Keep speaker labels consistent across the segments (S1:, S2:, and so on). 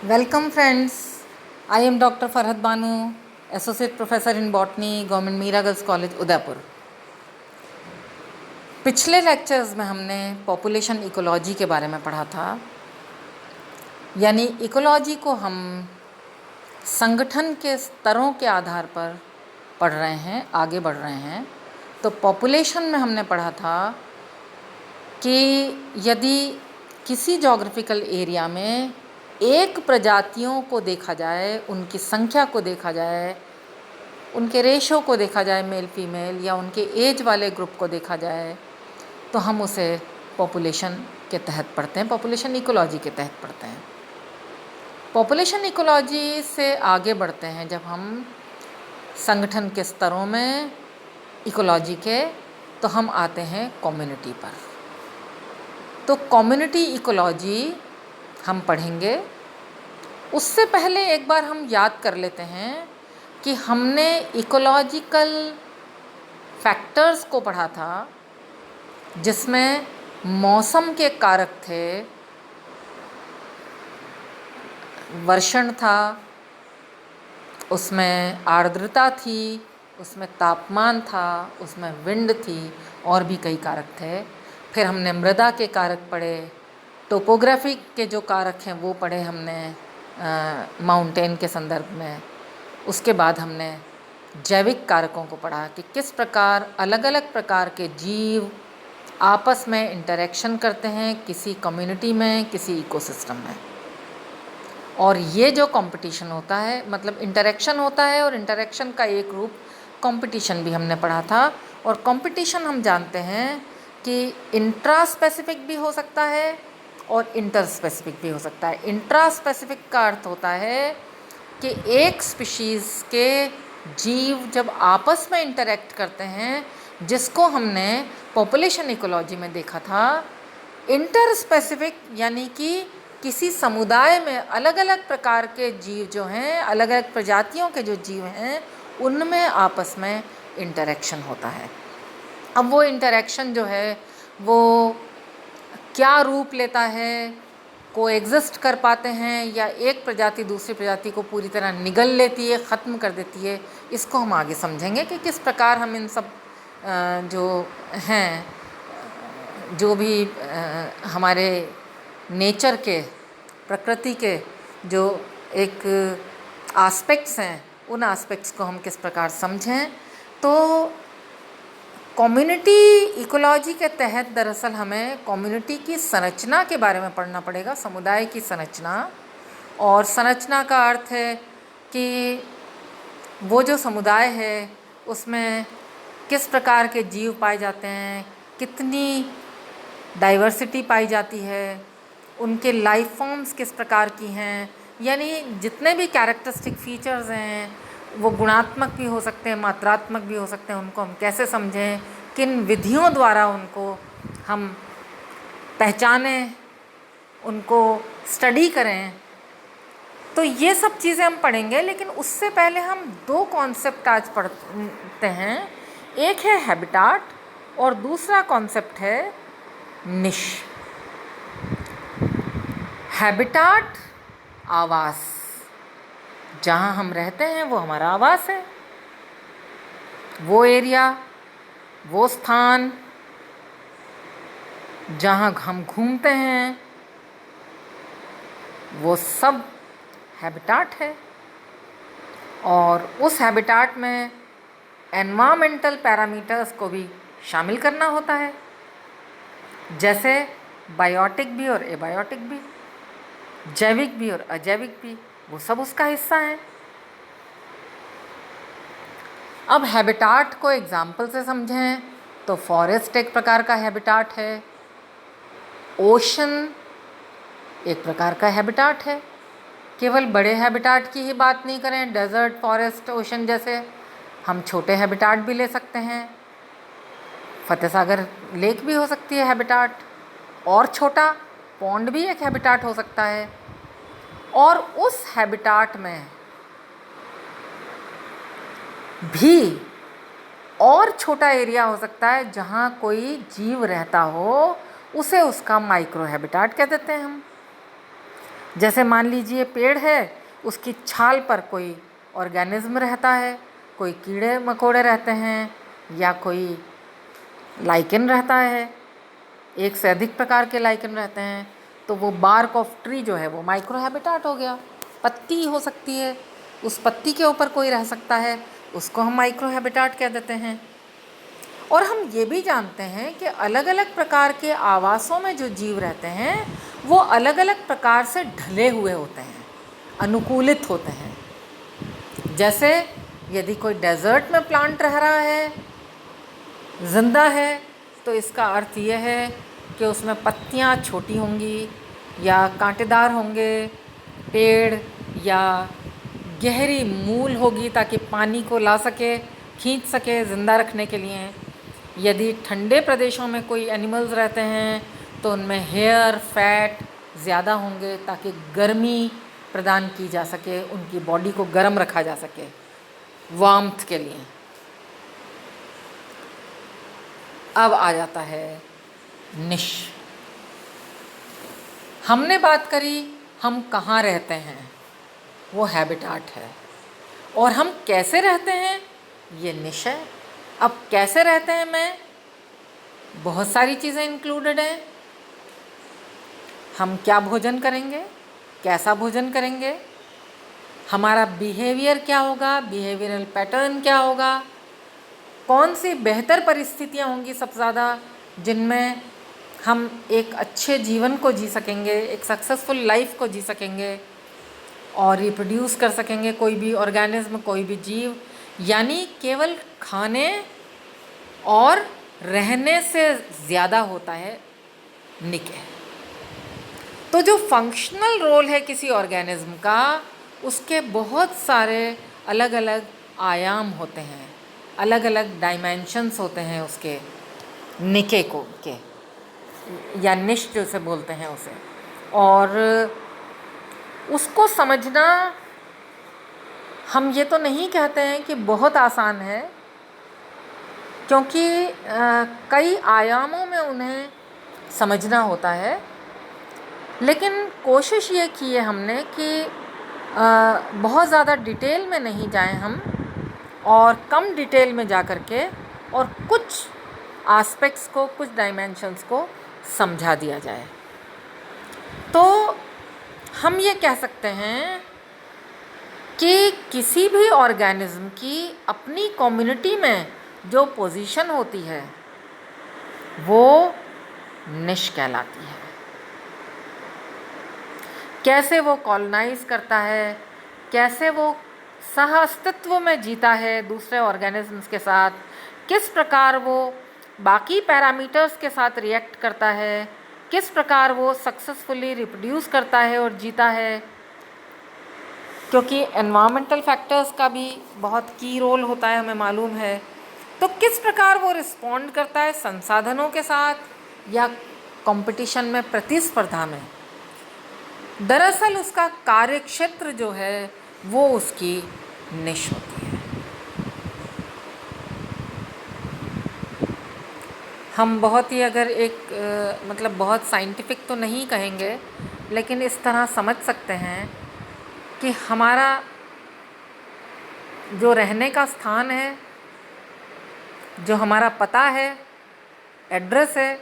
S1: Welcome friends, I am Dr. Farhad Banu, Associate Professor in Botany, Government Meera Girls College, Udaipur. पिछले lectures में हमने population ecology के बारे में पढ़ा था, यानी इकोलॉजी को हम संगठन के स्तरों के आधार पर पढ़ रहे हैं, आगे बढ़ रहे हैं। तो पॉपुलेशन में हमने पढ़ा था कि यदि किसी जोग्राफिकल एरिया में एक प्रजातियों को देखा जाए, उनकी संख्या को देखा जाए, उनके रेशो को देखा जाए, मेल फीमेल, या उनके एज वाले ग्रुप को देखा जाए, तो हम उसे पॉपुलेशन के तहत पढ़ते हैं, पॉपुलेशन इकोलॉजी के तहत पढ़ते हैं। पॉपुलेशन इकोलॉजी से आगे बढ़ते हैं जब हम संगठन के स्तरों में इकोलॉजी के, तो हम आते हैं कम्युनिटी पर। तो कम्युनिटी इकोलॉजी हम पढ़ेंगे। उससे पहले एक बार हम याद कर लेते हैं कि हमने इकोलॉजिकल फैक्टर्स को पढ़ा था, जिसमें मौसम के कारक थे, वर्षण था, उसमें आर्द्रता थी, उसमें तापमान था, उसमें विंड थी, और भी कई कारक थे। फिर हमने मृदा के कारक पढ़े, टोपोग्राफी के जो कारक हैं वो पढ़े हमने माउंटेन के संदर्भ में। उसके बाद हमने जैविक कारकों को पढ़ा कि किस प्रकार अलग अलग प्रकार के जीव आपस में इंटरेक्शन करते हैं किसी कम्युनिटी में, किसी इकोसिस्टम में। और ये जो कंपटीशन होता है, मतलब इंटरेक्शन होता है, और इंटरेक्शन का एक रूप कंपटीशन भी हमने पढ़ा था। और कंपटीशन हम जानते हैं कि इंट्रा स्पेसिफिक भी हो सकता है और इंटर स्पेसिफिक भी हो सकता है। इंट्रा स्पेसिफिक का अर्थ होता है कि एक स्पीशीज़ के जीव जब आपस में इंटरेक्ट करते हैं, जिसको हमने पॉपुलेशन इकोलॉजी में देखा था। इंटर स्पेसिफिक यानी कि किसी समुदाय में अलग अलग प्रकार के जीव जो हैं, अलग अलग प्रजातियों के जो जीव हैं, उनमें आपस में इंटरेक्शन होता है। अब वो इंटरेक्शन जो है वो क्या रूप लेता है, को एग्जिस्ट कर पाते हैं, या एक प्रजाति दूसरी प्रजाति को पूरी तरह निगल लेती है, ख़त्म कर देती है, इसको हम आगे समझेंगे कि किस प्रकार हम इन सब जो हैं, जो भी हमारे नेचर के, प्रकृति के जो एक एस्पेक्ट्स हैं, उन एस्पेक्ट्स को हम किस प्रकार समझें। तो कम्युनिटी इकोलॉजी के तहत दरअसल हमें कम्युनिटी की संरचना के बारे में पढ़ना पड़ेगा, समुदाय की संरचना। और संरचना का अर्थ है कि वो जो समुदाय है उसमें किस प्रकार के जीव पाए जाते हैं, कितनी डाइवर्सिटी पाई जाती है, उनके लाइफ फॉर्म्स किस प्रकार की हैं, यानी जितने भी कैरेक्टरिस्टिक फीचर्स हैं वो गुणात्मक भी हो सकते हैं, मात्रात्मक भी हो सकते हैं। उनको हम कैसे समझें, किन विधियों द्वारा उनको हम पहचानें, उनको स्टडी करें, तो ये सब चीज़ें हम पढ़ेंगे। लेकिन उससे पहले हम दो कॉन्सेप्ट आज पढ़ते हैं। एक है हैबिटाट और दूसरा कॉन्सेप्ट है निश। हैबिटाट आवास, जहाँ हम रहते हैं वो हमारा आवास है, वो एरिया, वो स्थान जहाँ हम घूमते हैं, वो सब हैबिटाट है। और उस हैबिटाट में एनवायरमेंटल पैरामीटर्स को भी शामिल करना होता है, जैसे बायोटिक भी और एबायोटिक भी, जैविक भी और अजैविक भी, वो सब उसका हिस्सा है। अब हैबिटाट को एग्जाम्पल से समझें तो फॉरेस्ट एक प्रकार का हैबिटाट है, ओशन एक प्रकार का हैबिटाट है। केवल बड़े हैबिटाट की ही बात नहीं करें, डेजर्ट, फॉरेस्ट, ओशन जैसे, हम छोटे हैबिटाट भी ले सकते हैं। फतेह सागर लेक भी हो सकती है हैबिटाट, और छोटा पॉन्ड भी एक हैबिटाट हो सकता है। और उस हैबिटाट में भी और छोटा एरिया हो सकता है जहाँ कोई जीव रहता हो, उसे उसका माइक्रो हैबिटाट कह देते हैं हम। जैसे मान लीजिए पेड़ है, उसकी छाल पर कोई ऑर्गेनिज्म रहता है, कोई कीड़े मकोड़े रहते हैं या कोई लाइकेन रहता है, एक से अधिक प्रकार के लाइकेन रहते हैं, तो वो बार्क ऑफ ट्री जो है वो माइक्रो हैबिटाट हो गया। पत्ती हो सकती है, उस पत्ती के ऊपर कोई रह सकता है, उसको हम माइक्रो हैबिटाट कह देते हैं। और हम ये भी जानते हैं कि अलग अलग प्रकार के आवासों में जो जीव रहते हैं वो अलग अलग प्रकार से ढले हुए होते हैं, अनुकूलित होते हैं। जैसे यदि कोई डेजर्ट में प्लांट रह रहा है, जिंदा है, तो इसका अर्थ यह है कि उसमें पत्तियां छोटी होंगी या कांटेदार होंगे, पेड़ या गहरी मूल होगी ताकि पानी को ला सके, खींच सके ज़िंदा रखने के लिए। यदि ठंडे प्रदेशों में कोई एनिमल्स रहते हैं तो उनमें हेयर फैट ज़्यादा होंगे ताकि गर्मी प्रदान की जा सके, उनकी बॉडी को गर्म रखा जा सके वार्मथ के लिए। अब आ जाता है निश। हमने बात करी हम कहाँ रहते हैं, वो हैबिटाट है, और हम कैसे रहते हैं ये निश है। अब कैसे रहते हैं मैं, बहुत सारी चीज़ें इंक्लूडेड हैं। हम क्या भोजन करेंगे, कैसा भोजन करेंगे, हमारा बिहेवियर क्या होगा, बिहेवियरल पैटर्न क्या होगा, कौन सी बेहतर परिस्थितियाँ होंगी सबसे ज़्यादा जिनमें हम एक अच्छे जीवन को जी सकेंगे, एक सक्सेसफुल लाइफ को जी सकेंगे और रिप्रोड्यूस कर सकेंगे कोई भी ऑर्गेनिज्म, कोई भी जीव। यानी केवल खाने और रहने से ज़्यादा होता है निके। तो जो फंक्शनल रोल है किसी ऑर्गेनिज्म का, उसके बहुत सारे अलग अलग आयाम होते हैं, अलग अलग डायमेंशंस होते हैं उसके निके को के, या निश जैसे बोलते हैं उसे। और उसको समझना, हम ये तो नहीं कहते हैं कि बहुत आसान है, क्योंकि कई आयामों में उन्हें समझना होता है। लेकिन कोशिश ये की है हमने कि बहुत ज़्यादा डिटेल में नहीं जाएं हम, और कम डिटेल में जा कर के और कुछ एस्पेक्ट्स को, कुछ डायमेंशंस को समझा दिया जाए। तो हम ये कह सकते हैं कि किसी भी ऑर्गेनिज्म की अपनी कम्युनिटी में जो पोजीशन होती है वो निश कहलाती है। कैसे वो कॉलोनाइज करता है, कैसे वो सह अस्तित्व में जीता है दूसरे ऑर्गेनिजम्स के साथ, किस प्रकार वो बाकी पैरामीटर्स के साथ रिएक्ट करता है, किस प्रकार वो सक्सेसफुली रिप्रोड्यूस करता है और जीता है, क्योंकि एनवायरमेंटल फैक्टर्स का भी बहुत की रोल होता है, हमें मालूम है। तो किस प्रकार वो रिस्पॉन्ड करता है संसाधनों के साथ या कंपटीशन में, प्रतिस्पर्धा में। दरअसल उसका कार्य क्षेत्र जो है वो उसकी निश होती है। हम बहुत ही अगर एक मतलब बहुत साइंटिफिक तो नहीं कहेंगे, लेकिन इस तरह समझ सकते हैं कि हमारा जो रहने का स्थान है, जो हमारा पता है, एड्रेस है,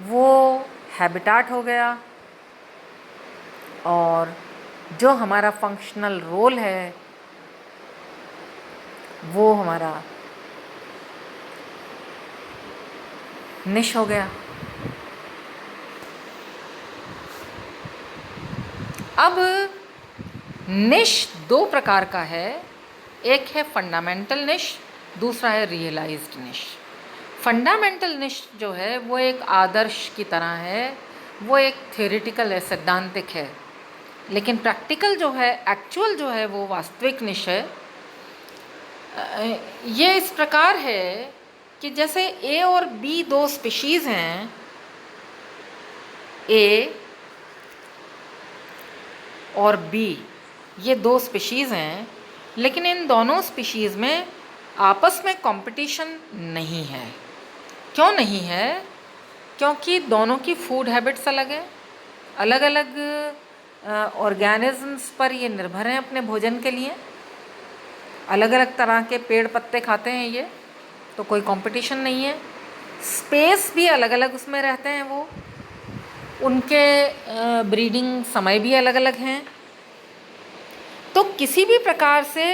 S1: वो हैबिटाट हो गया, और जो हमारा फंक्शनल रोल है वो हमारा निश हो गया। अब निश दो प्रकार का है, एक है फंडामेंटल निश, दूसरा है रियलाइज्ड निश। फंडामेंटल निश जो है वो एक आदर्श की तरह है, वो एक थ्योरेटिकल है, सैद्धांतिक है, लेकिन प्रैक्टिकल जो है, एक्चुअल जो है, वो वास्तविक निश है। ये इस प्रकार है कि जैसे ए और बी दो स्पीशीज़ हैं, ए और बी ये दो स्पीशीज़ हैं, लेकिन इन दोनों स्पीशीज़ में आपस में कंपटीशन नहीं है। क्यों नहीं है? क्योंकि दोनों की फूड हैबिट्स अलग हैं, अलग अलग ऑर्गेनिजम्स पर ये निर्भर हैं अपने भोजन के लिए। अलग अलग तरह के पेड़ पत्ते खाते हैं ये, तो कोई कंपटीशन नहीं है। स्पेस भी अलग अलग उसमें रहते हैं वो, उनके ब्रीडिंग समय भी अलग अलग हैं। तो किसी भी प्रकार से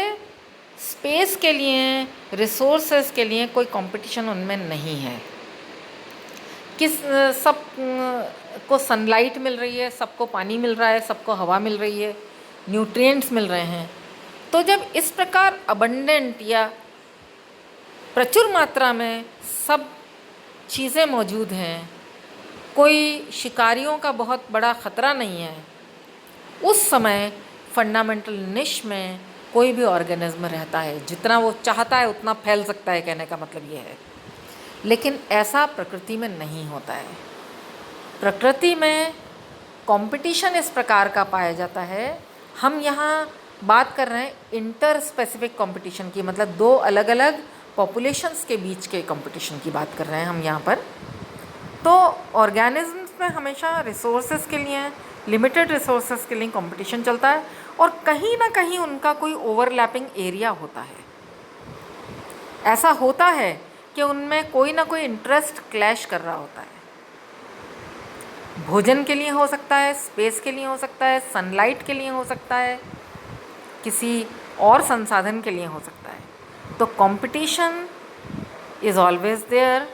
S1: स्पेस के लिए, रिसोर्सेज के लिए कोई कंपटीशन उनमें नहीं है। सब को सनलाइट मिल रही है, सबको पानी मिल रहा है, सबको हवा मिल रही है, न्यूट्रिएंट्स मिल रहे हैं। तो जब इस प्रकार अबंडेंट या प्रचुर मात्रा में सब चीज़ें मौजूद हैं, कोई शिकारियों का बहुत बड़ा ख़तरा नहीं है, उस समय फंडामेंटल निश में कोई भी ऑर्गेनिज्म रहता है। जितना वो चाहता है उतना फैल सकता है, कहने का मतलब ये है। लेकिन ऐसा प्रकृति में नहीं होता है। प्रकृति में कंपटीशन इस प्रकार का पाया जाता है। हम यहाँ बात कर रहे हैं इंटर स्पेसिफिक कंपटीशन की, मतलब दो अलग अलग पॉपुलेशंस के बीच के कंपटीशन की बात कर रहे हैं हम यहाँ पर। तो ऑर्गेनिजम्स में हमेशा रिसोर्सेज के लिए, लिमिटेड रिसोर्सेज के लिए कंपटीशन चलता है, और कहीं ना कहीं उनका कोई ओवरलैपिंग एरिया होता है। ऐसा होता है कि उनमें कोई ना कोई इंटरेस्ट क्लैश कर रहा होता है। भोजन के लिए हो सकता है, स्पेस के लिए हो सकता है, सनलाइट के लिए हो सकता है, किसी और संसाधन के लिए हो सकता है। तो competition is always there,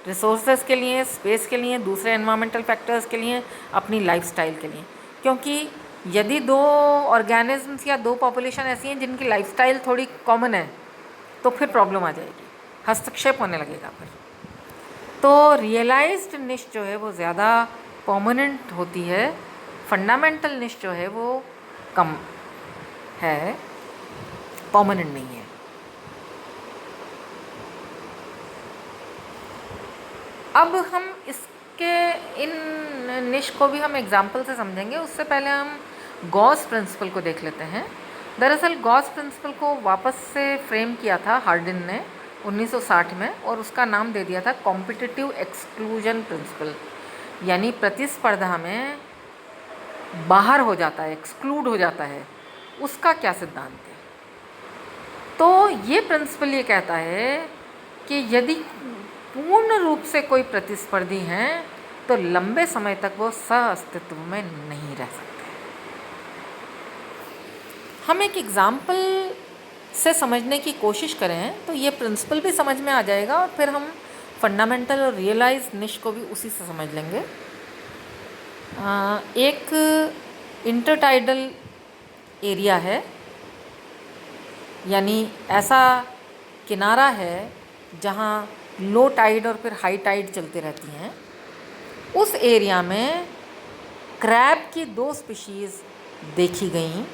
S1: resources के लिए, स्पेस के लिए, दूसरे एनवायरमेंटल फैक्टर्स के लिए, अपनी लाइफस्टाइल के लिए। क्योंकि यदि दो ऑर्गेनिजम्स या दो पॉपुलेशन ऐसी हैं जिनकी लाइफस्टाइल थोड़ी कॉमन है, तो फिर प्रॉब्लम आ जाएगी, हस्तक्षेप होने लगेगा फिर। तो रियलाइज्ड निश जो है वो ज़्यादा परमानेंट होती है, फंडामेंटल निश जो है वो कम है, परमानेंट नहीं है। अब हम इसके इन निश को भी हम एग्जाम्पल से समझेंगे। उससे पहले हम गॉस प्रिंसिपल को देख लेते हैं। दरअसल गॉस प्रिंसिपल को वापस से फ्रेम किया था हार्डिन ने 1960 में, और उसका नाम दे दिया था कॉम्पिटिटिव एक्सक्लूजन प्रिंसिपल। यानी प्रतिस्पर्धा में बाहर हो जाता है, एक्सक्लूड हो जाता है, उसका क्या सिद्धांत है। तो ये प्रिंसिपल ये कहता है कि यदि पूर्ण रूप से कोई प्रतिस्पर्धी हैं तो लंबे समय तक वो सह अस्तित्व में नहीं रह सकते। हम एक एग्जाम्पल से समझने की कोशिश करें तो ये प्रिंसिपल भी समझ में आ जाएगा, और फिर हम फंडामेंटल और रियलाइज निश को भी उसी से समझ लेंगे। एक इंटरटाइडल एरिया है, यानी ऐसा किनारा है जहाँ लो टाइड और फिर हाई टाइड चलती रहती हैं। उस एरिया में क्रैब की 2 स्पीशीज़ देखी गई।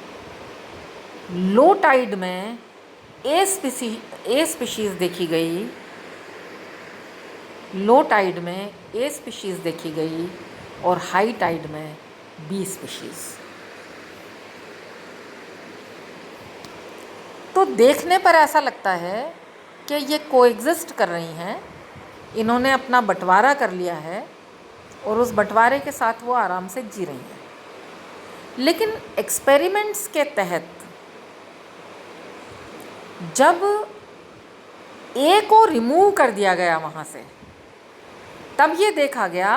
S1: लो टाइड में ए स्पीशीज़ देखी गई, लो टाइड में ए स्पीशीज़ देखी गई, और हाई टाइड में बी स्पीशीज़। तो देखने पर ऐसा लगता है कि ये कोएग्जिस्ट कर रही हैं, इन्होंने अपना बंटवारा कर लिया है और उस बंटवारे के साथ वो आराम से जी रही हैं। लेकिन एक्सपेरिमेंट्स के तहत जब ए को रिमूव कर दिया गया वहाँ से, तब ये देखा गया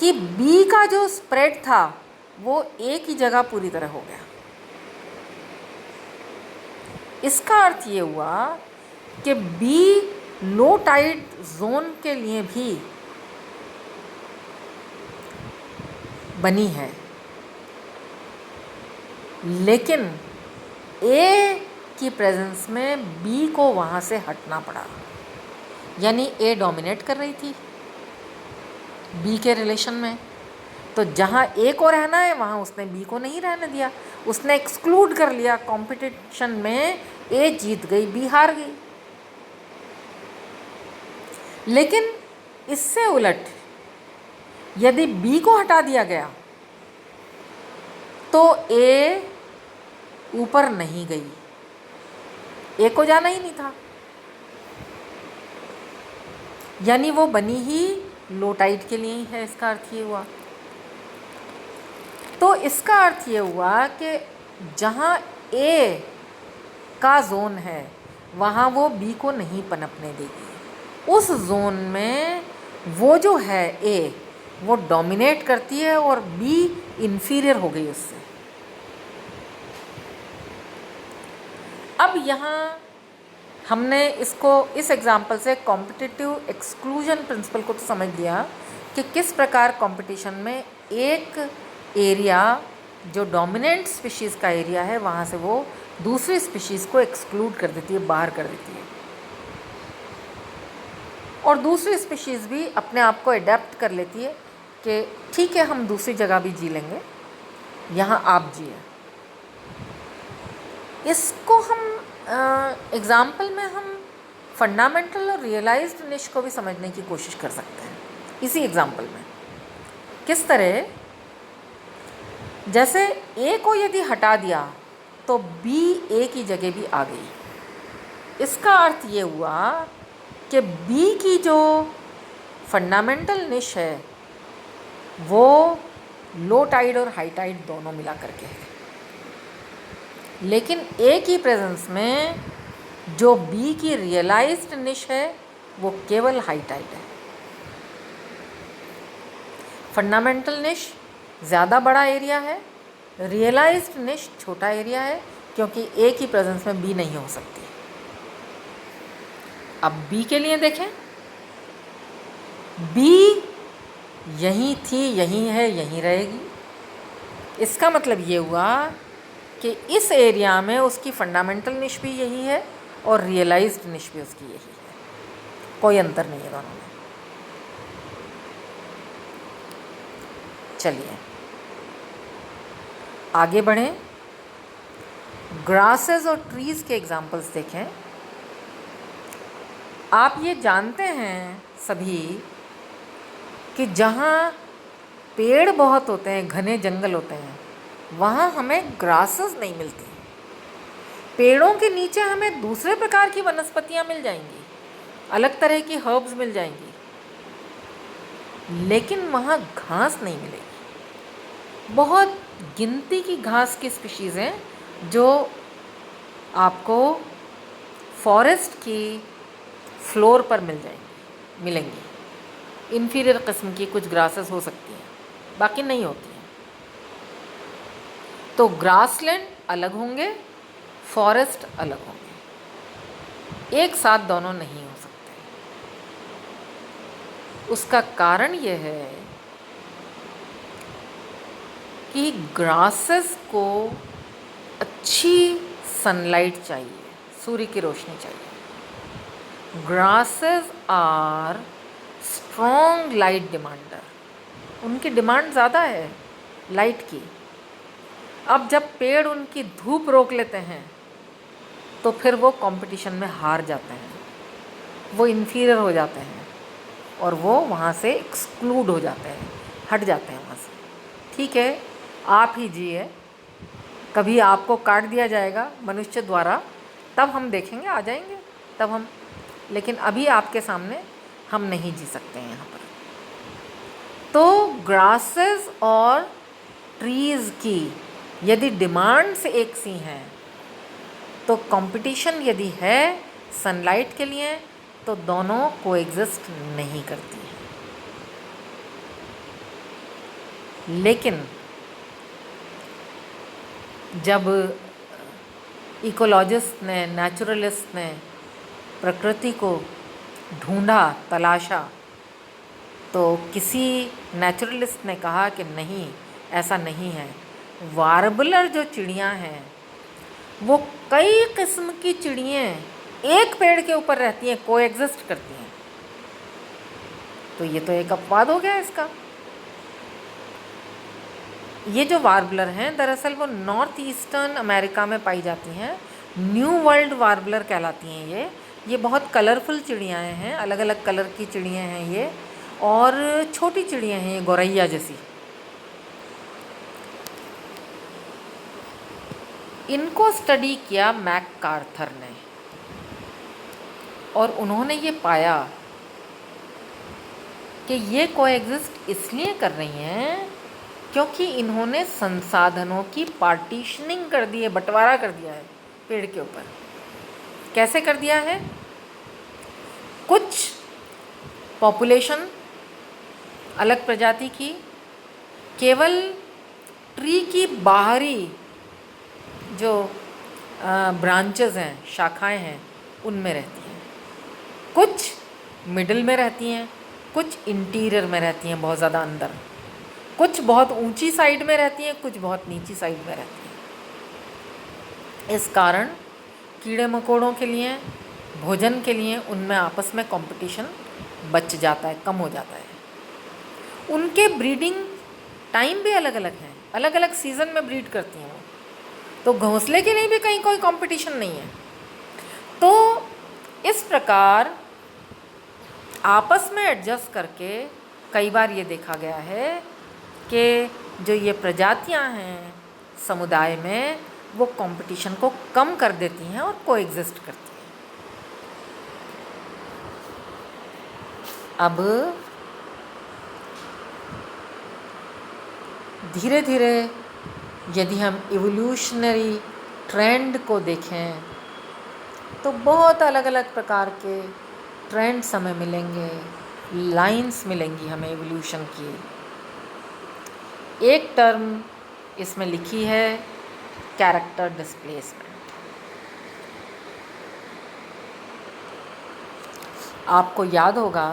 S1: कि बी का जो स्प्रेड था वो ए की जगह पूरी तरह हो गया। इसका अर्थ ये हुआ कि बी लो टाइड जोन के लिए भी बनी है, लेकिन ए की प्रेजेंस में बी को वहाँ से हटना पड़ा। यानी ए डोमिनेट कर रही थी बी के रिलेशन में, तो जहाँ ए को रहना है वहाँ उसने बी को नहीं रहने दिया, उसने एक्सक्लूड कर लिया। कंपटीशन में ए जीत गई, बी हार गई। लेकिन इससे उलट यदि बी को हटा दिया गया तो ए ऊपर नहीं गई, ए को जाना ही नहीं था, यानी वो बनी ही लो टाइड के लिए ही है। इसका अर्थ ये हुआ। तो इसका अर्थ ये हुआ कि जहाँ ए का जोन है वहाँ वो बी को नहीं पनपने देगी। उस जोन में वो जो है ए वो डोमिनेट करती है और बी इन्फीरियर हो गई उससे। अब यहाँ हमने इसको इस एग्जाम्पल से कॉम्पिटिटिव एक्सक्लूजन प्रिंसिपल को तो समझ लिया कि किस प्रकार कंपटीशन में एक एरिया जो डोमिनेंट स्पीशीज़ का एरिया है वहाँ से वो दूसरी स्पीशीज़ को एक्सक्लूड कर देती है, बाहर कर देती है, और दूसरी स्पीशीज़ भी अपने आप को एडेप्ट कर लेती है कि ठीक है हम दूसरी जगह भी जी लेंगे, यहाँ आप जिए। इसको हम एग्ज़ाम्पल में हम फंडामेंटल और रियलाइज्ड निश को भी समझने की कोशिश कर सकते हैं इसी एग्ज़ाम्पल में। किस तरह, जैसे ए को यदि हटा दिया तो बी ए की जगह भी आ गई। इसका अर्थ ये हुआ कि बी की जो फंडामेंटल निश है वो लो टाइड और हाई टाइड दोनों मिला करके है, लेकिन ए की प्रेजेंस में जो बी की रियलाइज्ड निश है वो केवल हाई टाइड है। फंडामेंटल निश ज़्यादा बड़ा एरिया है, रियलाइज्ड निश छोटा एरिया है, क्योंकि ए की प्रेजेंस में बी नहीं हो सकती। अब बी के लिए देखें, बी यहीं थी, यहीं है, यहीं रहेगी। इसका मतलब ये हुआ कि इस एरिया में उसकी फंडामेंटल निश भी यही है और रियलाइज्ड निश भी उसकी यही है, कोई अंतर नहीं है दोनों में। चलिए आगे बढ़ें, ग्रासेस और ट्रीज़ के एग्जाम्पल्स देखें। आप ये जानते हैं सभी कि जहाँ पेड़ बहुत होते हैं, घने जंगल होते हैं, वहाँ हमें ग्रासेस नहीं मिलती। पेड़ों के नीचे हमें दूसरे प्रकार की वनस्पतियाँ मिल जाएंगी, अलग तरह की हर्ब्स मिल जाएंगी, लेकिन वहाँ घास नहीं मिलेगी। बहुत गिनती की घास की स्पीशीज़ हैं जो आपको फॉरेस्ट की फ्लोर पर मिलेंगी। इन्फीरियर किस्म की कुछ ग्रासेस हो सकती हैं, बाकी नहीं होती हैं। तो ग्रासलैंड अलग होंगे, फॉरेस्ट अलग होंगे, एक साथ दोनों नहीं हो सकते। उसका कारण यह है कि ग्रासेस को अच्छी सनलाइट चाहिए, सूर्य की रोशनी चाहिए। Grasses are strong light demander, उनकी डिमांड ज़्यादा है लाइट की। अब जब पेड़ उनकी धूप रोक लेते हैं तो फिर वो कंपटीशन में हार जाते हैं, वो इन्फीरियर हो जाते हैं और वो वहाँ से एक्सक्लूड हो जाते हैं, हट जाते हैं वहाँ से। ठीक है, आप ही जिए, कभी आपको काट दिया जाएगा मनुष्य द्वारा, तब हम देखेंगे, आ जाएंगे तब हम, लेकिन अभी आपके सामने हम नहीं जी सकते हैं यहाँ पर। तो ग्रासेस और ट्रीज़ की यदि डिमांड से एक सी हैं तो कंपटीशन यदि है सनलाइट के लिए तो दोनों कोएग्जिस्ट नहीं करती हैं। लेकिन जब इकोलॉजिस्ट ने, नेचुरलिस्ट ने प्रकृति को ढूंढा, तलाशा, तो किसी नेचुरलिस्ट ने कहा कि नहीं, ऐसा नहीं है। वार्बलर जो चिड़ियाँ हैं वो कई किस्म की चिड़ियाँ एक पेड़ के ऊपर रहती हैं, कोएग्जिस्ट करती हैं। तो ये तो एक अपवाद हो गया इसका। ये जो वार्बलर हैं दरअसल वो नॉर्थ ईस्टर्न अमेरिका में पाई जाती हैं, न्यू वर्ल्ड वार्बलर कहलाती हैं। ये बहुत कलरफुल चिड़ियाँ हैं, अलग अलग कलर की चिड़ियाँ हैं ये, और छोटी चिड़ियाँ हैं ये, गौरैया जैसी। इनको स्टडी किया मैककार्थर ने और उन्होंने ये पाया कि ये कोएग्जिस्ट इसलिए कर रही हैं क्योंकि इन्होंने संसाधनों की पार्टीशनिंग कर दी है, बंटवारा कर दिया है पेड़ के ऊपर। कैसे कर दिया है? कुछ पॉपुलेशन अलग प्रजाति की केवल ट्री की बाहरी जो ब्रांचेस हैं, शाखाएं हैं, उनमें रहती हैं। कुछ मिडिल में रहती हैं, कुछ इंटीरियर में रहती हैं, बहुत ज़्यादा अंदर। कुछ बहुत ऊंची साइड में रहती हैं, कुछ बहुत नीची साइड में रहती हैं। इस कारण कीड़े मकोड़ों के लिए, भोजन के लिए उनमें आपस में कंपटीशन बच जाता है, कम हो जाता है। उनके ब्रीडिंग टाइम भी अलग अलग हैं, अलग अलग सीज़न में ब्रीड करती हैं वो। तो घोंसले के लिए भी कहीं कोई कंपटीशन नहीं है। तो इस प्रकार आपस में एडजस्ट करके कई बार ये देखा गया है कि जो ये प्रजातियां हैं समुदाय में, वो कंपटीशन को कम कर देती हैं और कोएग्जिस्ट करती हैं। अब धीरे धीरे यदि हम इवोल्यूशनरी ट्रेंड को देखें तो बहुत अलग अलग प्रकार के ट्रेंड्स हमें मिलेंगे, लाइंस मिलेंगी हमें इवोल्यूशन की। एक टर्म इसमें लिखी है कैरेक्टर डिस्प्लेसमेंट। आपको याद होगा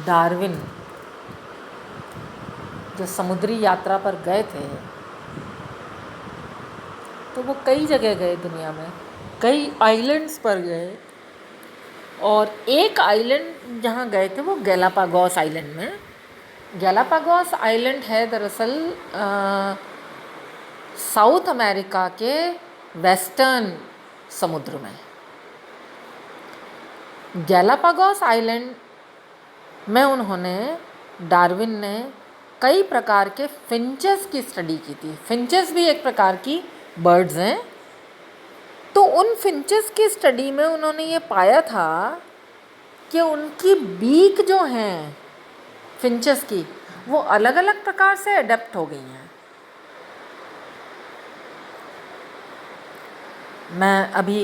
S1: डार्विन जो समुद्री यात्रा पर गए थे, तो वो कई जगह गए दुनिया में, कई आइलैंड्स पर गए, और एक आइलैंड जहाँ गए थे वो गैलापागोस आइलैंड में। गैलापागोस आइलैंड है दरअसल साउथ अमेरिका के वेस्टर्न समुद्र में। गैलापागोस आइलैंड में उन्होंने, डार्विन ने कई प्रकार के फिंचेस की स्टडी की थी। फिंचेस भी एक प्रकार की बर्ड्स हैं। तो उन फिंचेस की स्टडी में उन्होंने ये पाया था कि उनकी बीक जो हैं फिंचेस की, वो अलग अलग प्रकार से अडेप्ट हो गई हैं। मैं अभी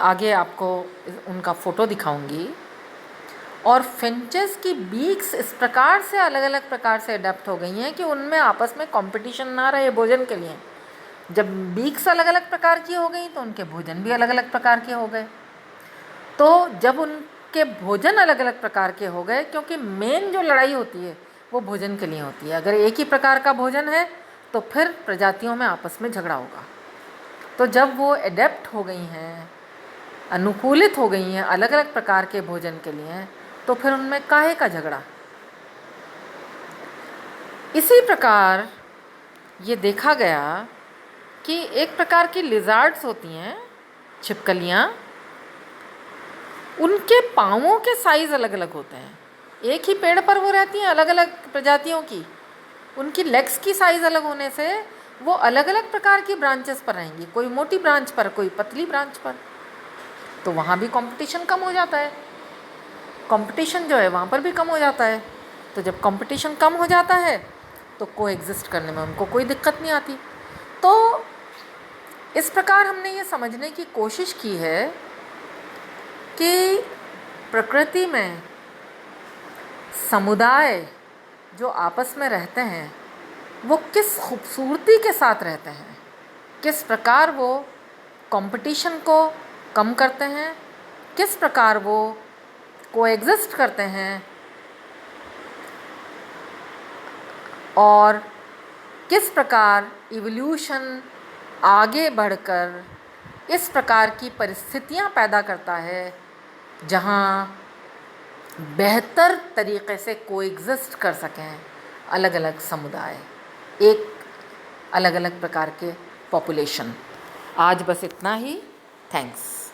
S1: आगे आपको उनका फ़ोटो दिखाऊंगी। और फिंचेस की बीक्स इस प्रकार से अलग अलग प्रकार से अडेप्ट हो गई हैं कि उनमें आपस में कंपटीशन ना रहे भोजन के लिए। जब बीक्स अलग अलग प्रकार की हो गई तो उनके भोजन भी अलग अलग प्रकार के हो गए। तो जब उनके भोजन अलग अलग प्रकार के हो गए, क्योंकि मेन जो लड़ाई होती है वो भोजन के लिए होती है। अगर एक ही प्रकार का भोजन है तो फिर प्रजातियों में आपस में झगड़ा होगा। तो जब वो एडेप्ट हो गई हैं, अनुकूलित हो गई हैं अलग अलग प्रकार के भोजन के लिए, तो फिर उनमें काहे का झगड़ा। इसी प्रकार ये देखा गया कि एक प्रकार की लिजार्ड्स होती हैं, छिपकलियाँ, उनके पाँवों के साइज़ अलग अलग होते हैं। एक ही पेड़ पर वो रहती हैं अलग अलग प्रजातियों की, उनकी लेग्स की साइज़ अलग होने से वो अलग अलग प्रकार की ब्रांचेस पर रहेंगी, कोई मोटी ब्रांच पर, कोई पतली ब्रांच पर। तो वहाँ भी कंपटीशन कम हो जाता है, कंपटीशन जो है वहाँ पर भी कम हो जाता है। तो जब कंपटीशन कम हो जाता है तो कोएग्जिस्ट करने में उनको कोई दिक्कत नहीं आती। तो इस प्रकार हमने ये समझने की कोशिश की है कि प्रकृति में समुदाय जो आपस में रहते हैं वो किस खूबसूरती के साथ रहते हैं, किस प्रकार वो कंपटीशन को कम करते हैं, किस प्रकार वो कोएग्जिस्ट करते हैं, और किस प्रकार इवोल्यूशन आगे बढ़कर इस प्रकार की परिस्थितियां पैदा करता है जहां बेहतर तरीक़े से कोएग्जिस्ट कर सकें अलग अलग समुदाय, एक अलग अलग प्रकार के पॉपुलेशन। आज बस इतना ही। थैंक्स।